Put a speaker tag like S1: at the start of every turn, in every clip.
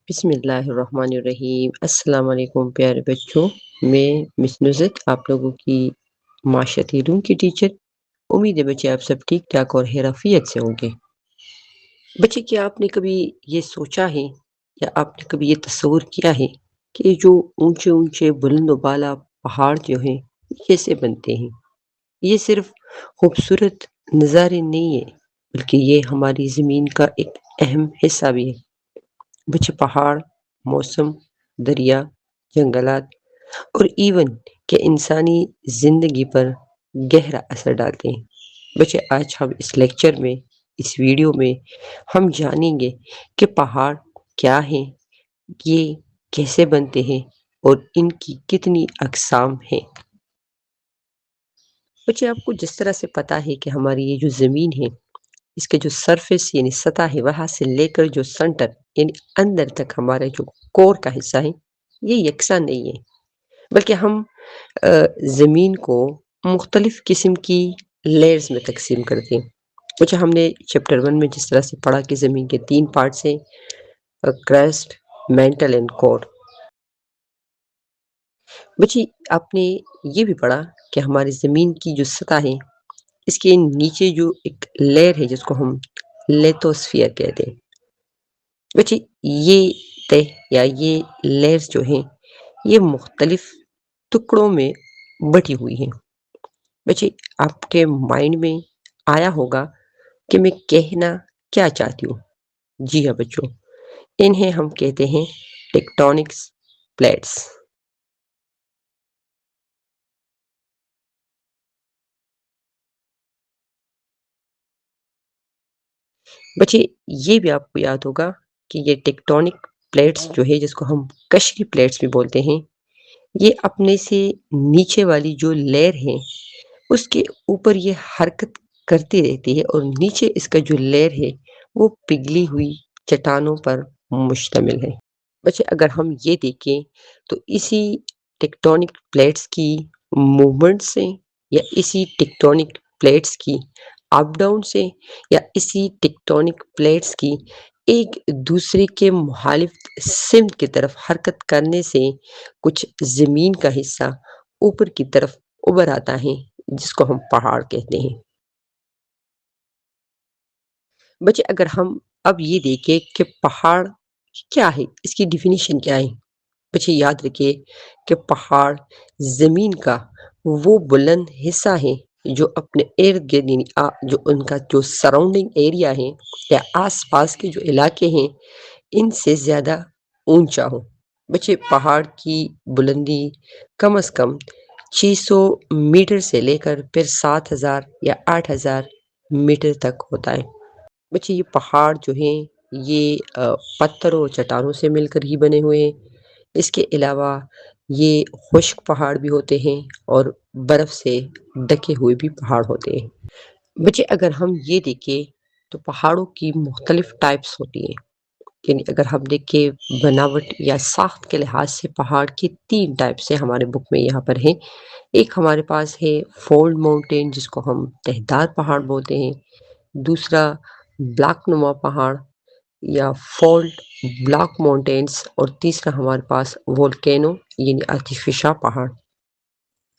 S1: بسم اللہ الرحمن الرحیم۔ السلام علیکم پیارے بچوں، میں مس نزت آپ لوگوں کی معاشرتی علوم کی ٹیچر۔ امید ہے بچے آپ سب ٹھیک ٹھاک اور خیریت سے ہوں گے۔ بچے کیا آپ نے کبھی یہ سوچا ہے یا آپ نے کبھی یہ تصور کیا ہے کہ یہ جو اونچے اونچے بلند و بالا پہاڑ جو ہیں یہ کیسے بنتے ہیں؟ یہ صرف خوبصورت نظارے نہیں ہے بلکہ یہ ہماری زمین کا ایک اہم حصہ بھی ہے۔ بچے پہاڑ، موسم، دریا، جنگلات اور ایون کہ انسانی زندگی پر گہرا اثر ڈالتے ہیں۔ بچے آج ہم اس لیکچر میں، اس ویڈیو میں ہم جانیں گے کہ پہاڑ کیا ہیں، یہ کیسے بنتے ہیں اور ان کی کتنی اقسام ہیں۔ بچے آپ کو جس طرح سے پتہ ہے کہ ہماری یہ جو زمین ہے، اس کے جو سرفیس یعنی سطح ہے، وہاں سے لے کر جو سنٹر یعنی اندر تک ہمارا جو کور کا حصہ ہے یہ یکساں نہیں ہے، بلکہ ہم زمین کو مختلف قسم کی لیئرز میں تقسیم کرتے ہیں۔ کچھ ہم نے چیپٹر 1 میں جس طرح سے پڑھا کہ زمین کے 3 پارٹس ہیں، کرسٹ، مینٹل اینڈ کور۔ بچی آپ نے یہ بھی پڑھا کہ ہماری زمین کی جو سطح ہے اس کے نیچے جو ایک لیئر ہے جس کو ہم لیتوسفیئر کہتے ہیں۔ بچے یہ تہ یا یہ لیئرز جو ہیں یہ مختلف ٹکڑوں میں بٹی ہوئی ہیں۔ بچے آپ کے مائنڈ میں آیا ہوگا کہ میں کہنا کیا چاہتی ہوں؟ جی ہاں بچوں، انہیں ہم کہتے ہیں ٹیکٹونکس پلیٹس۔ بچے یہ بھی آپ کو یاد ہوگا کہ یہ ٹیکٹونک پلیٹس جو ہے جس کو ہم کشکی پلیٹس بھی بولتے ہیں، یہ اپنے سے نیچے والی جو لیئر ہے اس کے اوپر یہ حرکت کرتی رہتی ہے اور نیچے اس کا جو لیئر ہے وہ پگھلی ہوئی چٹانوں پر مشتمل ہے۔ بچے اگر ہم یہ دیکھیں تو اسی ٹیکٹونک پلیٹس کی موومنٹ سے یا اسی ٹیکٹونک پلیٹس کی اپ ڈاؤن سے یا اسی ٹیکٹونک پلیٹس کی ایک دوسرے کے مخالف سمت کی طرف حرکت کرنے سے کچھ زمین کا حصہ اوپر کی طرف ابھر آتا ہے جس کو ہم پہاڑ کہتے ہیں۔ بچے اگر ہم اب یہ دیکھیں کہ پہاڑ کیا ہے، اس کی ڈیفینیشن کیا ہے، بچے یاد رکھیے کہ پہاڑ زمین کا وہ بلند حصہ ہے جو اپنے ارد گرد یعنی جو ان کا جو سراؤنڈنگ ایریا ہے یا آس پاس کے جو علاقے ہیں ان سے زیادہ اونچا ہو۔ بچے پہاڑ کی بلندی کم از کم 600 میٹر سے لے کر پھر 7000 یا 8000 میٹر تک ہوتا ہے۔ بچے یہ پہاڑ جو ہیں یہ پتھر اور چٹانوں سے مل کر ہی بنے ہوئے ہیں۔ اس کے علاوہ یہ خشک پہاڑ بھی ہوتے ہیں اور برف سے ڈھکے ہوئے بھی پہاڑ ہوتے ہیں۔ بچے اگر ہم یہ دیکھیں تو پہاڑوں کی مختلف ٹائپس ہوتی ہیں، یعنی اگر ہم دیکھیں بناوٹ یا ساخت کے لحاظ سے پہاڑ کی 3 ٹائپس ہیں ہمارے بک میں یہاں پر ہیں۔ ایک ہمارے پاس ہے فولڈ ماؤنٹین جس کو ہم تہدار پہاڑ بولتے ہیں، دوسرا بلاک نما پہاڑ یا فولڈ بلاک ماؤنٹینس، اور تیسرا ہمارے پاس وولکینو یعنی آتشفشاں پہاڑ۔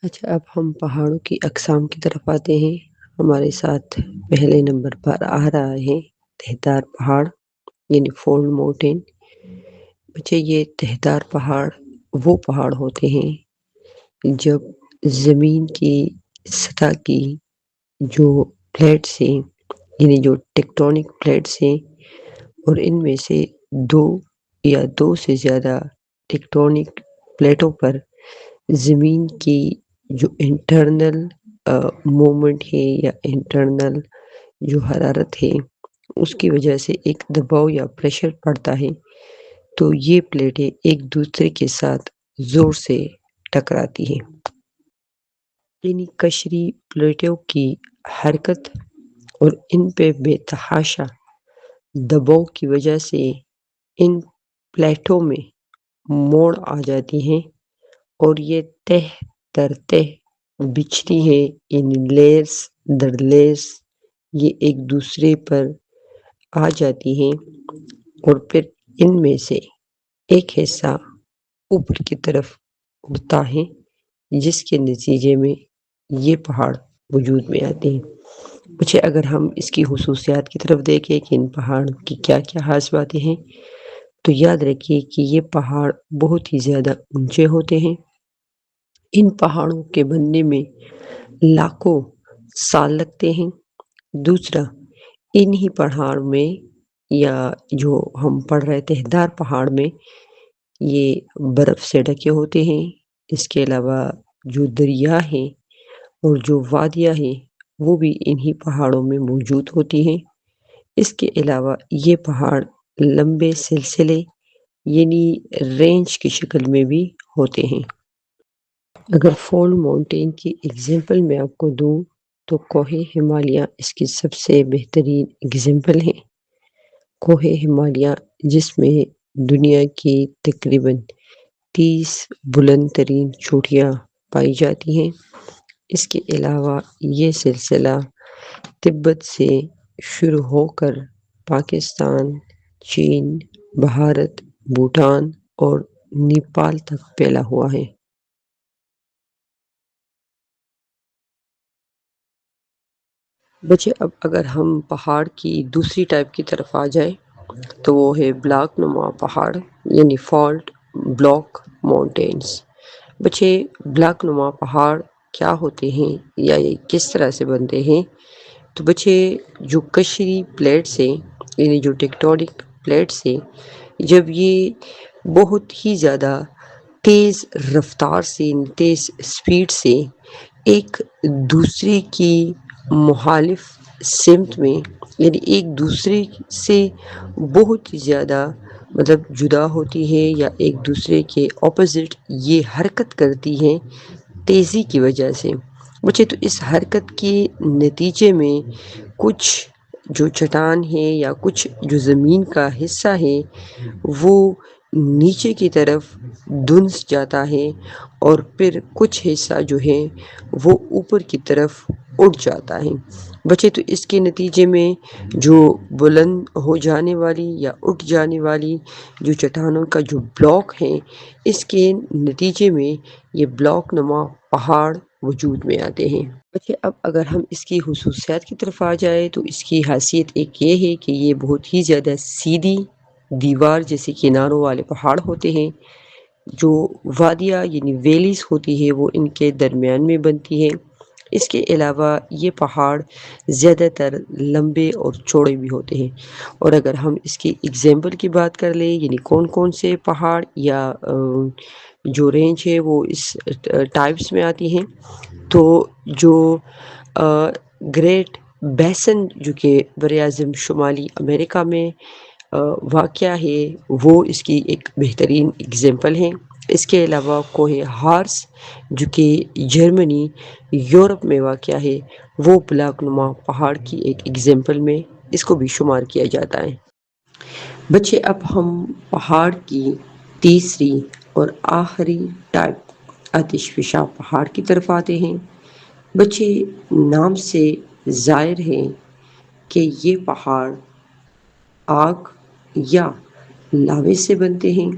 S1: اچھا اب ہم پہاڑوں کی اقسام کی طرف آتے ہیں۔ ہمارے ساتھ پہلے نمبر پر آ رہا ہے تہدار پہاڑ یعنی فولڈ ماؤنٹین۔ بچے یہ تہدار پہاڑ وہ پہاڑ ہوتے ہیں جب زمین کی سطح کی جو پلیٹس ہیں یعنی جو ٹیکٹونک پلیٹس ہیں اور ان میں سے 2 یا 2 سے زیادہ ٹیکٹونک پلیٹوں پر زمین کی جو انٹرنل مومنٹ ہے یا انٹرنل جو حرارت ہے اس کی وجہ سے ایک دباؤ یا پریشر پڑتا ہے تو یہ پلیٹیں ایک دوسرے کے ساتھ زور سے ٹکراتی ہیں۔ یعنی کشری پلیٹوں کی حرکت اور ان پہ بے تحاشا دباؤ کی وجہ سے ان پلیٹوں میں موڑ آ جاتی ہیں اور یہ تہ در تہ بچھتی ہے، یعنی لیئرز در لیئرز یہ ایک دوسرے پر آ جاتی ہیں اور پھر ان میں سے ایک حصہ اوپر کی طرف اڑتا ہے جس کے نتیجے میں یہ پہاڑ وجود میں آتے ہیں۔ بچے اگر ہم اس کی خصوصیات کی طرف دیکھیں کہ ان پہاڑوں کی کیا کیا خاص باتیں ہیں، تو یاد رکھیے کہ یہ پہاڑ بہت ہی زیادہ اونچے ہوتے ہیں۔ ان پہاڑوں کے بننے میں لاکھوں سال لگتے ہیں۔ دوسرا، انہی پہاڑ میں یا جو ہم پڑھ رہے تہدار پہاڑ میں یہ برف سے ڈھکے ہوتے ہیں۔ اس کے علاوہ جو دریا ہیں اور جو وادیاں ہیں وہ بھی انہی پہاڑوں میں موجود ہوتی ہیں۔ اس کے علاوہ یہ پہاڑ لمبے سلسلے یعنی رینج کی شکل میں بھی ہوتے ہیں۔ اگر فول ماؤنٹین کی ایگزامپل میں آپ کو دوں تو کوہ ہمالیہ اس کی سب سے بہترین ایگزامپل ہے۔ کوہ ہمالیہ جس میں دنیا کی تقریباً 30 بلند ترین چوٹیاں پائی جاتی ہیں۔ اس کے علاوہ یہ سلسلہ تبت سے شروع ہو کر پاکستان، چین، بھارت، بھوٹان اور نیپال تک پھیلا ہوا ہے۔ بچے اب اگر ہم پہاڑ کی دوسری ٹائپ کی طرف آ جائیں تو وہ ہے بلاک نما پہاڑ یعنی فالٹ بلاک ماؤنٹینز۔ بچے بلاک نما پہاڑ کیا ہوتے ہیں یا یہ کس طرح سے بنتے ہیں؟ تو بچے جو قشری پلیٹس ہیں یعنی جو ٹیکٹونک پلیٹس ہیں، جب یہ بہت ہی زیادہ تیز رفتار سے تیز سپیڈ سے ایک دوسرے کی مخالف سمت میں یعنی ایک دوسرے سے بہت ہی زیادہ جدا ہوتی ہے یا ایک دوسرے کے اپوزٹ یہ حرکت کرتی ہیں تیزی کی وجہ سے۔ بچے تو اس حرکت کے نتیجے میں کچھ جو چٹان ہے یا کچھ جو زمین کا حصہ ہے وہ نیچے کی طرف دھنس جاتا ہے اور پھر کچھ حصہ جو ہے وہ اوپر کی طرف اٹھ جاتا ہے۔ بچے تو اس کے نتیجے میں جو بلند ہو جانے والی یا اٹھ جانے والی جو چٹانوں کا جو بلاک ہے، اس کے نتیجے میں یہ بلاک نما پہاڑ وجود میں آتے ہیں۔ بچے اب اگر ہم اس کی خصوصیات کی طرف آ جائے تو اس کی حیثیت ایک یہ ہے کہ یہ بہت ہی زیادہ سیدھی دیوار جیسے کناروں والے پہاڑ ہوتے ہیں۔ جو وادیاں یعنی ویلیز ہوتی ہے وہ ان کے درمیان میں بنتی ہے۔ اس کے علاوہ یہ پہاڑ زیادہ تر لمبے اور چوڑے بھی ہوتے ہیں۔ اور اگر ہم اس کی ایگزامپل کی بات کر لیں یعنی کون کون سے پہاڑ یا جو رینج ہے وہ اس ٹائپس میں آتی ہیں، تو جو گریٹ بیسن جو کہ براعظم شمالی امریکہ میں واقع ہے وہ اس کی ایک بہترین ایگزامپل ہے۔ اس کے علاوہ کوہ ہارس جو کہ جرمنی یورپ میں واقع ہے وہ بلاک نما پہاڑ کی ایک ایگزامپل میں اس کو بھی شمار کیا جاتا ہے۔ بچے اب ہم پہاڑ کی تیسری اور آخری ٹائپ آتش فشاں پہاڑ کی طرف آتے ہیں۔ بچے نام سے ظاہر ہے کہ یہ پہاڑ آگ یا لاوے سے بنتے ہیں۔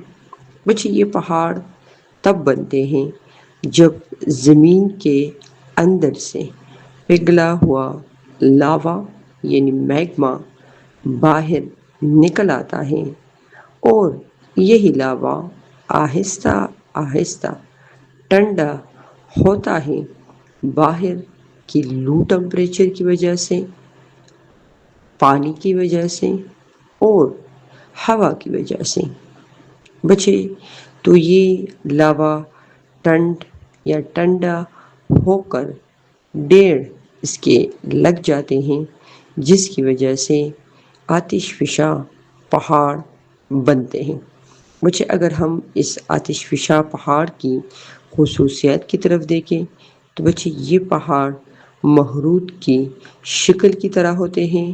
S1: بچے یہ پہاڑ تب بنتے ہیں جب زمین کے اندر سے پگھلا ہوا لاوا یعنی میگما باہر نکل آتا ہے اور یہی لاوا آہستہ آہستہ ٹھنڈا ہوتا ہے باہر کی لو ٹمپریچر کی وجہ سے، پانی کی وجہ سے اور ہوا کی وجہ سے۔ بچے تو یہ لاوا ٹھنڈا ہو کر ڈھیر اس کے لگ جاتے ہیں جس کی وجہ سے آتش فشاں پہاڑ بنتے ہیں۔ بچے اگر ہم اس آتش فشاں پہاڑ کی خصوصیات کی طرف دیکھیں تو بچے یہ پہاڑ مہرود کی شکل کی طرح ہوتے ہیں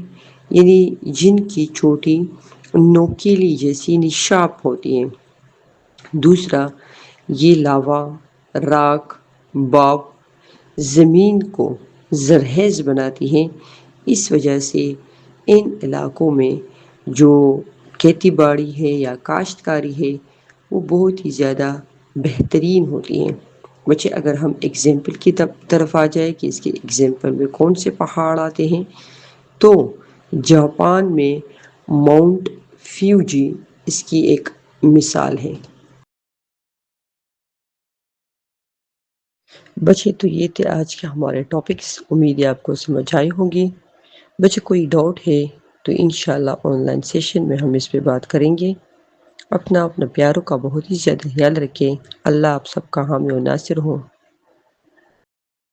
S1: یعنی جن کی چوٹی نوکیلی جیسی شارپ ہوتی ہیں۔ دوسرا، یہ لاوا راک باپ زمین کو زرخیز بناتی ہیں۔ اس وجہ سے ان علاقوں میں جو کھیتی باڑی ہے یا کاشتکاری ہے وہ بہت ہی زیادہ بہترین ہوتی ہیں۔ بچے اگر ہم ایگزامپل کی طرف آ جائے کہ اس کے ایگزامپل میں کون سے پہاڑ آتے ہیں، تو جاپان میں ماؤنٹ فیوجی اس کی ایک مثال ہے۔ بچے تو یہ تھے آج کے ہمارے ٹاپکس، امید ہے آپ کو سمجھ آئی ہوں گی۔ بچے کوئی ڈاؤٹ ہے تو انشاءاللہ آن لائن سیشن میں ہم اس پہ بات کریں گے۔ اپنا پیاروں کا بہت ہی زیادہ خیال رکھیں۔ اللہ آپ سب کا حامی و ناصر ہوں۔